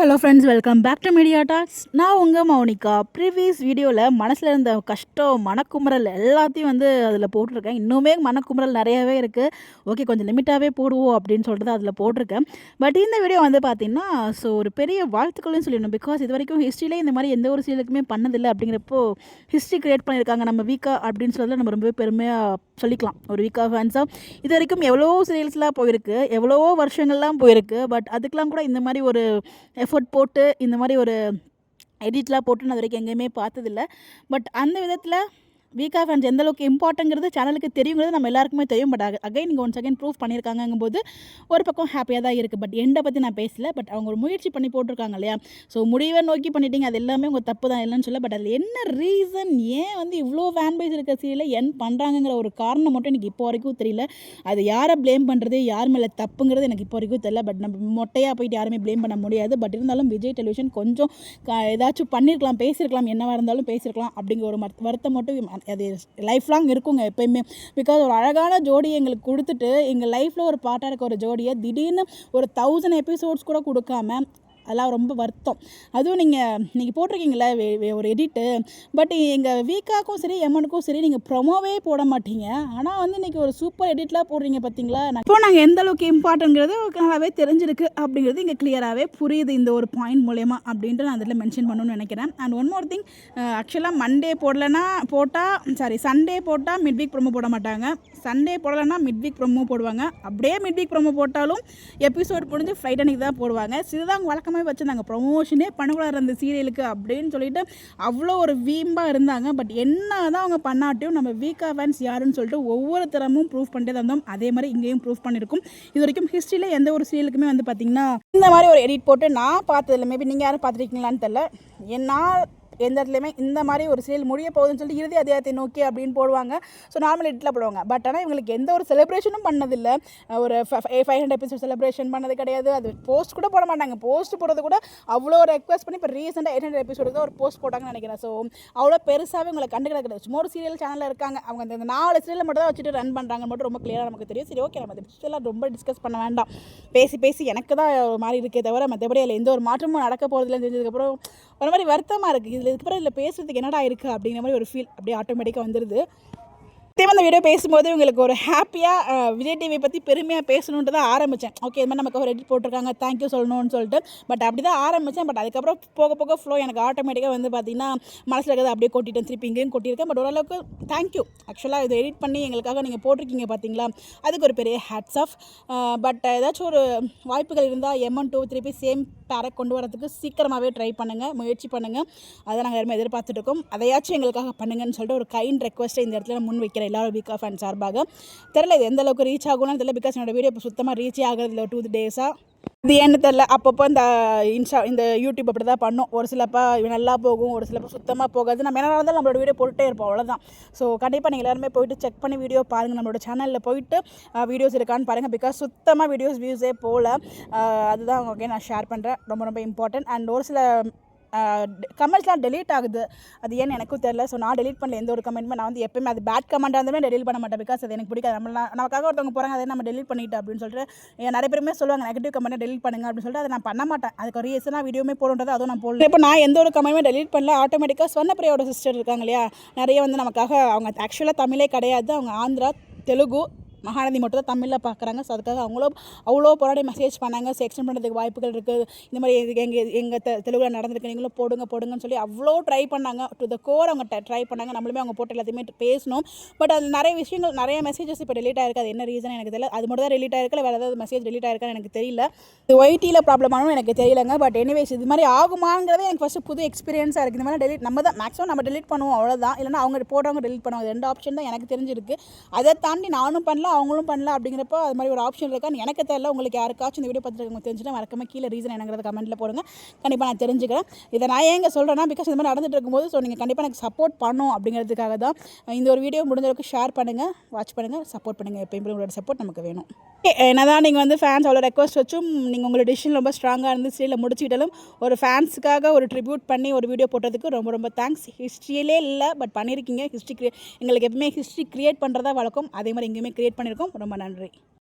Hello friends, welcome back to media talks. நான் உங்கள் Mounika. Previous வீடியோவில் மனசில் இருந்த கஷ்டம், மனக்குமுறல் எல்லாத்தையும் அதில் போட்டிருக்கேன். இன்னுமே மனக்குமுறல் நிறையாவே இருக்குது. ஓகே, கொஞ்சம் லிமிட்டாகவே போடுவோம் அப்படின்னு சொல்லிட்டு அதில் போட்டிருக்கேன். பட் இந்த வீடியோ பார்த்தீங்கன்னா, ஒரு பெரிய வாழ்த்துக்கள்னு சொல்லிடணும். பிகாஸ் இது வரைக்கும் ஹிஸ்ட்ரியிலே இந்த மாதிரி எந்த ஒரு சீரியலுக்குமே பண்ணதில்லை. அப்படிங்கிறப்போ ஹிஸ்ட்ரி கிரியேட் பண்ணியிருக்காங்க நம்ம வீக்கா அப்படின்னு சொல்லிட்டு நம்ம ரொம்பவே பெருமையாக சொல்லிக்கலாம். ஒரு வீக்கா ஃபேன்ஸாக இது வரைக்கும் எவ்வளோ சீரியல்ஸ்லாம் போயிருக்கு, எவ்வளவோ வருஷங்கள்லாம் போயிருக்கு. பட் அதுக்கெலாம் கூட இந்த மாதிரி ஒரு எஃபோர்ட் போட்டு இந்த மாதிரி ஒரு எடிட்லாம் போட்டு நான் அது வரைக்கும் எங்கேயுமே பார்த்ததில்ல. பட் அந்த விதத்தில் வீக்கா ஃபேன்ஸ் எந்த அளவுக்கு இம்பார்ட்டங்கிறது சேனலுக்கு தெரியுங்கிறது நம்ம எல்லாருக்குமே தெரியும். பட் அகைன் நீங்கள் ஒன்ஸ் அகைன் ப்ரூவ் பண்ணியிருக்காங்கும்போது ஒரு பக்கம் ஹாப்பியாக தான் இருக்குது. பட் எண்டை பற்றி நான் பேசல. பட் அவங்க ஒரு முயற்சி பண்ணி போட்டிருக்காங்க இல்லையா. ஸோ முடிவை நோக்கி பண்ணிட்டீங்க, அது எல்லாமே உங்கள் தப்பு தான் இல்லைன்னு சொல்ல. பட் அதில் என்ன ரீசன், ஏன் இவ்வளோ ஃபேன் பேஸ் இருக்க சீரியலில் என் பண்ணுறாங்கிற ஒரு காரணம் மட்டும் எனக்கு இப்போ வரைக்கும் தெரியல. அது யாரை ப்ளேம் பண்ணுறது, யார் மேலே தப்புங்கிறது எனக்கு இப்போ வரைக்கும் தெரியல. பட் நம்ம மொட்டையாக போயிட்டு யாருமே ப்ளேம் பண்ண முடியாது. பட் இருந்தாலும் விஜய் டெலிவிஷன் கொஞ்சம் ஏதாச்சும் பண்ணியிருக்கலாம், பேசியிருக்கலாம், என்னவாக இருந்தாலும் பேசியிருக்கலாம் அப்படிங்கிற ஒரு வருத்தம் மட்டும் அது லைஃப் லாங் இருக்குங்க எப்போயுமே. பிகாஸ் ஒரு அழகான ஜோடியை எங்களுக்கு கொடுத்துட்டு எங்கள் லைஃப்பில் ஒரு பார்ட்டாக இருக்க ஒரு ஜோடியை திடீர்னு ஒரு 1000 எபிசோட்ஸ் கூட கொடுக்காம அதெல்லாம் ரொம்ப வருத்தம். அதுவும் நீங்கள் போட்டிருக்கீங்களே ஒரு எடிட்டு. பட் எங்கள் வீக்காக்கும் சரி எம்மனுக்கும் சரி நீங்கள் ப்ரொமோவே போட மாட்டீங்க. ஆனால் இன்றைக்கி ஒரு சூப்பர் எடிட்லாம் போடுறீங்க பார்த்தீங்களா. இப்போ நாங்கள் எந்த அளவுக்கு இம்பார்ட்டன்ங்கிறது நல்லாவே தெரிஞ்சிருக்கு அப்படிங்கிறது இங்கே கிளியராகவே புரியுது இந்த ஒரு பாயிண்ட் மூலயமா அப்படின்ட்டு நான் அதில் மென்ஷன் பண்ணணும்னு நினைக்கிறேன். அண்ட் ஒன் மோர் திங், ஆக்சுவலாக சண்டே போட்டால் மிட் வீக் ப்ரொமோ போட மாட்டாங்க. சண்டே போடலைன்னா மிட் வீக் ப்ரொமோ போடுவாங்க. அப்படியே மிட் வீக் ப்ரொமோ போட்டாலும் எபிசோட் முடிஞ்சு ஃப்ரைடே அன்றைக்கி தான் போடுவாங்க. இதுதான் வழக்கமாக வச்சுருந்தாங்க. ப்ரொமோஷனே பண்ணக்கூடாது அந்த சீரியலுக்கு அப்படின்னு சொல்லிட்டு அவ்வளோ ஒரு வீம்பாக இருந்தாங்க. பட் என்ன தான் அவங்க பண்ணாட்டையும் நம்ம வீக்கா ஃபேன்ஸ் யாருன்னு சொல்லிட்டு ஒவ்வொரு தரமும் ப்ரூவ் பண்ணிட்டே இருந்தோம். அதே மாதிரி இங்கேயும் ப்ரூவ் பண்ணியிருக்கும். இது வரைக்கும் ஹிஸ்ட்ரியில் எந்த ஒரு சீரியலுக்குமே பார்த்திங்கன்னா இந்த மாதிரி ஒரு எடிட் போட்டு நான் பார்த்ததில்ல. மேபி நீங்கள் யாரும் பார்த்துருக்கீங்களான்னு தெரியல. நான் எந்த இடத்துலையுமே இந்த மாதிரி ஒரு சீரியல் முடிய போகுதுன்னு சொல்லிட்டு இறுதி அத்தியாயத்தை நோக்கி அப்படின்னு போடுவாங்க. ஸோ நார்மல் எடிட்டில் போடுவாங்க. பட் ஆனால் இவங்களுக்கு எந்த ஒரு செலிப்ரேஷனும் பண்ணதில்லை. ஒரு 500 எபிசோட் செலிப்ரேஷன் பண்ணது கிடையாது. அது போஸ்ட் கூட போட மாட்டாங்க. போஸ்ட் போடுறது கூட அவ்வளோ ரெக்வஸ்ட் பண்ணி இப்போ ரீசெண்டாக 800 எபிசோடு தான் ஒரு போஸ்ட் போட்டாங்கன்னு நினைக்கிறேன். ஸோ அவ்வளோ பெருசாகவே உங்களை கண்டுக்கிறது கிடையாது. சும்மா ஒரு சீரியல் சேனலில் இருக்காங்க. அவங்க அந்த 4 சீரியல் மட்டும் தான் வச்சுட்டு ரன் பண்ணுறாங்க மட்டும் ரொம்ப கிளியராக நமக்கு தெரியும். சரி, ஓகே, நம்ம டிஸ்கெல்லாம் ரொம்ப டிஸ்கஸ் பண்ண வேண்டாம். பேசி எனக்கு தான் ஒரு மாதிரி இருக்கே தவிர மற்றபடி அதில் எந்த ஒரு மாற்றமும் நடக்க போகிறதுல தெரிஞ்சதுக்கப்புறம் ஒரு மாதிரி வருத்தமாக இருக்குது. இதுக்கப்புறம் இதில் பேசுறதுக்கு என்னடா இருக்குது அப்படிங்கிற மாதிரி ஒரு ஃபீல் அப்படியே ஆட்டோமேட்டிக்காக வந்துடுது. இந்த வீடியோ பேசும்போது உங்களுக்கு ஒரு ஹாப்பியாக விஜய் டிவி பற்றி பெருமையாக பேசணுன்ட்டு தான் ஆரம்பித்தேன். ஓகே, இது மாதிரி நமக்கு ஒரு எடிட் போட்டிருக்காங்க, தேங்க்யூ சொல்லணும்னு சொல்லிட்டு. பட் அப்படி தான் ஆரம்பித்தேன். பட் அதுக்கப்புறம் போக போக ஃப்ளோ எனக்கு ஆட்டோமேட்டிக்காக பார்த்திங்கன்னா மனசில் இருக்கிறத அப்படியே கொட்டிட்டேன். திருப்பி இங்கேயும் கொட்டியிருக்கேன். பட் ஓரளவுக்கு தேங்க்யூ. ஆக்சுவலாக இதை எடிட் பண்ணி எங்களுக்காக நீங்கள் போட்டிருக்கீங்க பார்த்தீங்களா, அதுக்கு ஒரு பெரிய ஹேட்ஸ் ஆஃப். பட் ஏதாச்சும் ஒரு வாய்ப்புகள் இருந்தால் M1 2 திருப்பி சேம் பேரை கொண்டு வரதுக்கு சீக்கிரமாகவே ட்ரை பண்ணுங்கள், முயற்சி பண்ணுங்கள். அதை நாங்கள் எல்லாருமே எதிர்பார்த்துட்ருக்கோம். அதையாச்சும் எங்களுக்காக பண்ணுங்கன்னு சொல்லிட்டு ஒரு கைண்ட் ரெக்வஸ்ட்டை இந்த இடத்துல நான் முன் வைக்கிறேன் எல்லாரும் வீக்கா ஃபேன் சார்பாக. தெரியல இது எந்த அளவுக்கு ரீச் ஆகும்னு தெரியல. பிகாஸ் என்னோடய வீடியோ இப்போ சுத்தமாக ரீச்சே ஆகிறது இல்லை 2 டேஸாக. இது என்ன தெரில. அப்பப்போ இந்த யூடியூப் அப்படி தான் பண்ணும். ஒரு சிலப்பா நல்லா போகும், ஒரு சிலப்போ சுத்தமாக போகாது. நம்ம என்ன இருந்தாலும் நம்மளோட வீடியோ போட்டுகிட்டே இருப்போம், அவ்வளோதான். ஸோ கண்டிப்பாக நீங்கள் எல்லாருமே போய்ட்டு செக் பண்ணி வீடியோ பாருங்கள். நம்மளோட சேனலில் போயிட்டு வீடியோஸ் இருக்கான்னு பாருங்கள். பிகாஸ் சுத்தமாக வியூஸே போகல. அதுதான் ஓகே நான் ஷேர் பண்ணுறேன். ரொம்ப ரொம்ப இம்பார்ட்டன்ட். அண்ட் ஒரு சில கமெண்ட்ஸ்லாம் டெலீட் ஆகுது. அது ஏன்னு எனக்கும் தெரியல. ஸோ நான் டெலீட் பண்ணல எந்த ஒரு கமெண்ட்டுமே. நான் எப்போயுமே அது பேட் கமெண்ட்டாக இருந்தாலும் டெலீட் பண்ண மாட்டேன். பிகாஸ் அது எனக்கு பிடிக்காது. நமக்காக ஒருத்தவங்க போகிறாங்க, அதை நம்ம டெலீட் பண்ணிட்டு அப்படின்னு சொல்லிட்டு நிறைய பேருமே சொல்லுவாங்க நெகட்டிவ் கமெண்ட்டை டெலீட் பண்ணுங்க அப்படின்னு சொல்லிட்டு. அதை நான் பண்ண மாட்டேன். அதுக்கு ரீசனாக வீடியோமே போடுறது அதுவும் நான் போடல. இப்போ நான் எந்த ஒரு கமெண்ட்டுமே டெலீட் பண்ணல. ஆட்டோமேட்டிக்காக ஸ்வர்ணப்பிரியாவோட சிஸ்டர் இருக்காங்க இல்லையா, நிறைய நமக்காக அவங்க ஆக்சுவலாக தமிழே கிடையாது. அவங்க ஆந்திரா, தெலுங்கு, மகாநதி மட்டும் தான் தமிழில் பார்க்குறாங்க. ஸோ அதுக்காக அவ்வளோ போராடி மெசேஜ் பண்ணாங்க. ஸோ எக்ஸ்டெண்ட் பண்ணுறதுக்கு வாய்ப்புகள் இருக்குது, இந்த மாதிரி எங்கள் தெலுங்கில் நடந்திருக்கு, நீங்களும் போடுங்கன்னு சொல்லி அவ்வளோ ட்ரை பண்ணாங்க. டு த கோர் அவங்க ட்ரை பண்ணாங்க. நம்மளுமே அவங்க போட்டு எல்லாத்தையுமே பேசணும். பட் அது நிறைய விஷயங்கள், நிறைய மெசேஜஸ் இப்போ டெலீட் ஆகிருக்கு. அது என்ன ரீசன் எனக்கு தெரியல. அது மட்டும் தான் டெலீட் ஆகிருக்கல, வேறு ஏதாவது மெசேஜ் டெலீட் ஆகிருக்கான்னு எனக்கு தெரியல. இது ஒய்டியில் ப்ராப்ளம் ஆனும் எனக்கு தெரியலங்க. பட் எனிவேஸ் இது மாதிரி ஆகுமாங்கிறதே எனக்கு ஃபஸ்ட்டு புது எக்ஸ்பீரியன்ஸாக இருக்குது. இந்த மாதிரி டெலீட் நம்ம தான் மேக்ஸிமம் நம்ம டெலீட் பண்ணுவோம், அவ்வளோதான். இல்லைனா அவங்க போடுறவங்க டெலீட் பண்ணுவாங்க. 2 ஆப்ஷன் தான் எனக்கு தெரிஞ்சிருக்கு. அதை தாண்டி நானும் பண்ணல, அவங்களும் பண்ணல அப்படிங்கிறப்போ அது மாதிரி ஒரு ஆப்ஷன் இருக்கான்னு எனக்கு தெரியல. உங்களுக்கு யாருக்காச்சும் இந்த வீடியோ பார்த்துருக்கவங்க தெரிஞ்சுன்னா மறக்காம கீழே ரீசன் என்னங்கிறத கமெண்ட்டில் போடுங்க. கண்டிப்பாக நான் தெரிஞ்சுக்கிறேன். இதை நான் ஏங்க சொல்கிறேன்னா, பிகாஸ் இந்த மாதிரி நடந்துட்டு இருக்கும்போது ஸோ நீங்கள் கண்டிப்பாக எனக்கு சப்போர்ட் பண்ணணும் அப்படிங்கிறதுக்காக தான். இந்த ஒரு வீடியோ முடிஞ்சளவுக்கு ஷேர் பண்ணுங்கள், வாட்ச் பண்ணுங்கள், சப்போர்ட் பண்ணுங்கள். எப்பயும் உங்களோட சப்போர்ட் நமக்கு வேணும். என்ன தான் நீங்கள் ஃபேன்ஸ் அவ்வளோ ரெக்வஸ்ட் வச்சும் நீங்கள் உங்களோட டிசிஷன் ரொம்ப ஸ்ட்ராங்காக இருந்து சீரியலில் முடிச்சுக்கிட்டாலும் ஒரு ஃபேன்ஸுக்காக ஒரு ட்ரிபியூட் பண்ணி ஒரு வீடியோ போட்டதுக்கு ரொம்ப ரொம்ப தேங்க்ஸ். ஹிஸ்ட்ரியிலே இல்லை, பட் பண்ணியிருக்கீங்க. எங்களுக்கு எப்பவுமே ஹிஸ்ட்ரி கிரியேட் பண்ணுறதா வழக்கம். அதே மாதிரி எங்கேயுமே கிரியேட் பண்ணியிருக்கோம். ரொம்ப நன்றி.